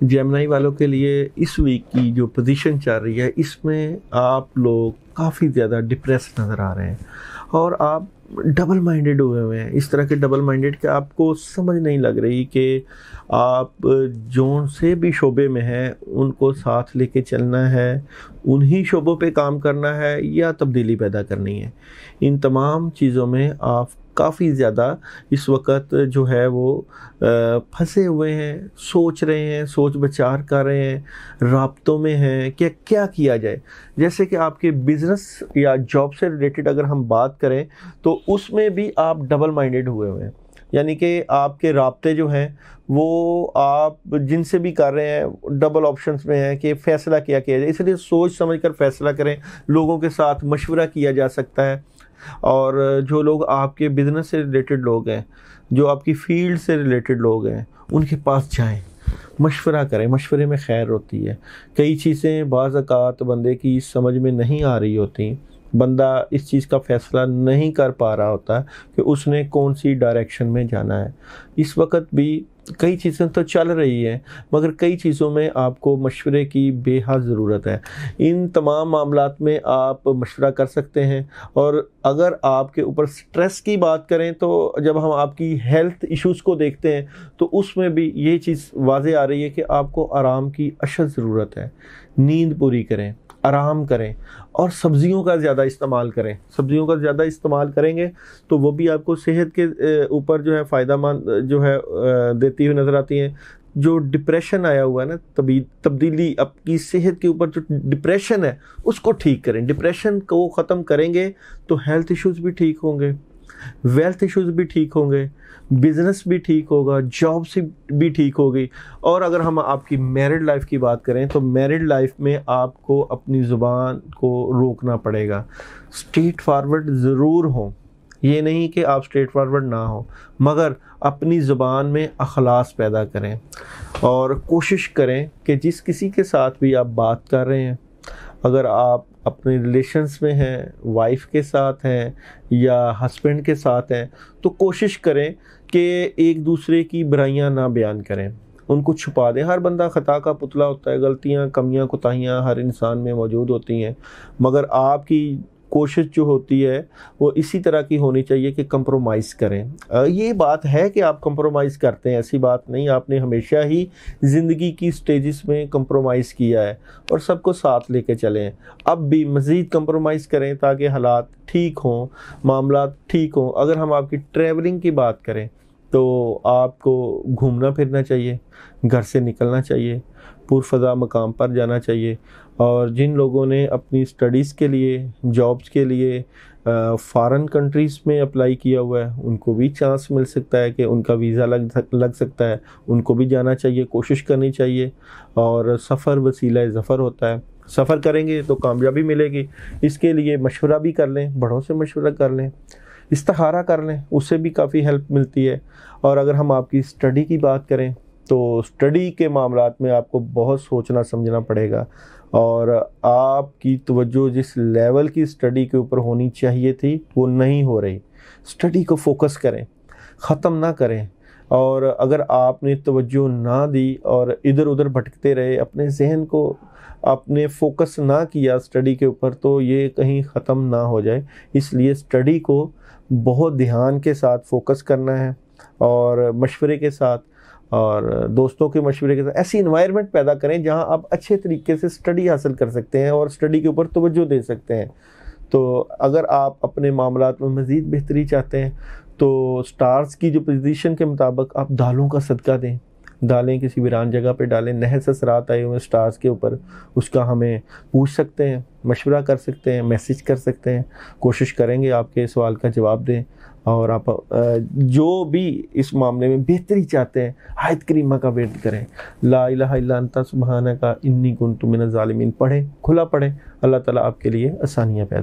Gemini वालों के लिए इस वीक की जो पोजीशन चल रही है, इसमें आप लोग काफ़ी ज़्यादा डिप्रेस नज़र आ रहे हैं और आप डबल माइंडेड हुए हुए हैं। इस तरह के डबल माइंडेड कि आपको समझ नहीं लग रही कि आप जो से भी शोबे में हैं उनको साथ लेके चलना है, उन्हीं शोबों पे काम करना है या तब्दीली पैदा करनी है। इन तमाम चीज़ों में आप काफ़ी ज़्यादा इस वक्त जो है वो फंसे हुए हैं, सोच रहे हैं, सोच विचार कर रहे हैं, राब्तों में हैं कि क्या किया जाए। जैसे कि आपके बिज़नेस या जॉब से रिलेटेड अगर हम बात करें तो उसमें भी आप डबल माइंडेड हुए हुए हैं, यानी कि आपके राब्ते जो हैं वो आप जिनसे भी कर रहे हैं डबल ऑप्शंस में हैं कि फ़ैसला क्या किया जाए। इसलिए सोच समझ कर फ़ैसला करें, लोगों के साथ मशवरा किया जा सकता है। और जो लोग आपके बिज़नेस से रिलेटेड लोग हैं, जो आपकी फील्ड से रिलेटेड लोग हैं, उनके पास जाएं, मशवरा करें, मशवरे में खैर होती है। कई चीज़ें बाज़ औक़ात बंदे की समझ में नहीं आ रही होती, बंदा इस चीज़ का फ़ैसला नहीं कर पा रहा होता कि उसने कौन सी डायरेक्शन में जाना है। इस वक्त भी कई चीज़ें तो चल रही हैं, मगर कई चीज़ों में आपको मशवरे की बेहद ज़रूरत है। इन तमाम मामलात में आप मशवरा कर सकते हैं। और अगर आपके ऊपर स्ट्रेस की बात करें तो जब हम आपकी हेल्थ इश्यूज़ को देखते हैं तो उसमें भी ये चीज़ वाज़े आ रही है कि आपको आराम की अशद ज़रूरत है। नींद पूरी करें, आराम करें और सब्जियों का ज़्यादा इस्तेमाल करें। सब्जियों का ज़्यादा इस्तेमाल करेंगे तो वो भी आपको सेहत के ऊपर जो है फ़ायदेमंद जो है देती हुई नज़र आती हैं। जो डिप्रेशन आया हुआ है ना, तब्दीली आपकी सेहत के ऊपर जो डिप्रेशन है उसको ठीक करें। डिप्रेशन को ख़त्म करेंगे तो हेल्थ इश्यूज़ भी ठीक होंगे, वेल्थ इश्यूज़ भी ठीक होंगे, बिज़नेस भी ठीक होगा, जॉब से भी ठीक होगी। और अगर हम आपकी मैरिड लाइफ की बात करें तो मैरिड लाइफ में आपको अपनी ज़ुबान को रोकना पड़ेगा। स्ट्रेट फॉरवर्ड ज़रूर हो, ये नहीं कि आप स्ट्रेट फॉरवर्ड ना हो, मगर अपनी ज़ुबान में अखलास पैदा करें और कोशिश करें कि जिस किसी के साथ भी आप बात कर रहे हैं, अगर आप अपने रिलेशंस में हैं, वाइफ के साथ हैं या हस्बैंड के साथ हैं, तो कोशिश करें कि एक दूसरे की बुराइयां ना बयान करें, उनको छुपा दें। हर बंदा ख़ता का पुतला होता है, गलतियां, कमियां, कोताहियां हर इंसान में मौजूद होती हैं, मगर आपकी कोशिश जो होती है वो इसी तरह की होनी चाहिए कि कंप्रोमाइज़ करें। ये बात है कि आप कंप्रोमाइज़ करते हैं, ऐसी बात नहीं, आपने हमेशा ही ज़िंदगी की स्टेजेस में कंप्रोमाइज़ किया है और सबको साथ लेके चलें। अब भी मज़ीद कंप्रोमाइज़ करें ताकि हालात ठीक हों, मामलात ठीक हों। अगर हम आपकी ट्रैवलिंग की बात करें तो आपको घूमना फिरना चाहिए, घर से निकलना चाहिए, पुरफ़ज़ा मकाम पर जाना चाहिए। और जिन लोगों ने अपनी स्टडीज़ के लिए, जॉब्स के लिए फ़ॉरेन कंट्रीज़ में अप्लाई किया हुआ है, उनको भी चांस मिल सकता है कि उनका वीज़ा लग सकता है, उनको भी जाना चाहिए, कोशिश करनी चाहिए। और सफ़र वसीला ज़फ़र होता है, सफ़र करेंगे तो कामयाबी मिलेगी। इसके लिए मशवरा भी कर लें, बड़ों से मशवरा कर लें, इस्तिखारा कर लें, उससे भी काफ़ी हेल्प मिलती है। और अगर हम आपकी स्टडी की बात करें तो स्टडी के मामलात में आपको बहुत सोचना समझना पड़ेगा और आपकी तवज्जो जिस लेवल की स्टडी के ऊपर होनी चाहिए थी वो नहीं हो रही। स्टडी को फोकस करें, ख़त्म ना करें। और अगर आपने तवज्जो ना दी और इधर उधर भटकते रहे, अपने जहन को आपने फोकस ना किया स्टडी के ऊपर, तो ये कहीं ख़त्म ना हो जाए। इसलिए स्टडी को बहुत ध्यान के साथ फोकस करना है और मशवरे के साथ और दोस्तों के मशवरे के साथ ऐसी इन्वायरमेंट पैदा करें जहां आप अच्छे तरीके से स्टडी हासिल कर सकते हैं और स्टडी के ऊपर तवज्जो दे सकते हैं। तो अगर आप अपने मामलात में मज़ीद बेहतरी चाहते हैं तो स्टार्स की जो पोजीशन के मुताबिक आप दालों का सदका दें। दालें किसी वीरान जगह पे डालें, नहर से असरात आए हुए स्टार्स के ऊपर, उसका हमें पूछ सकते हैं, मशवरा कर सकते हैं, मैसेज कर सकते हैं। कोशिश करेंगे आपके सवाल का जवाब दें। और आप जो भी इस मामले में बेहतरी चाहते हैं, आयत करीमा का वेट करें, ला इलाहा इल्ला अंता सुब्हानका इन्नी कुन्तु मिनज़ ज़ालिमीन पढ़ें, खुला पढ़ें। अल्लाह ताला आपके लिए आसानियाँ पैदा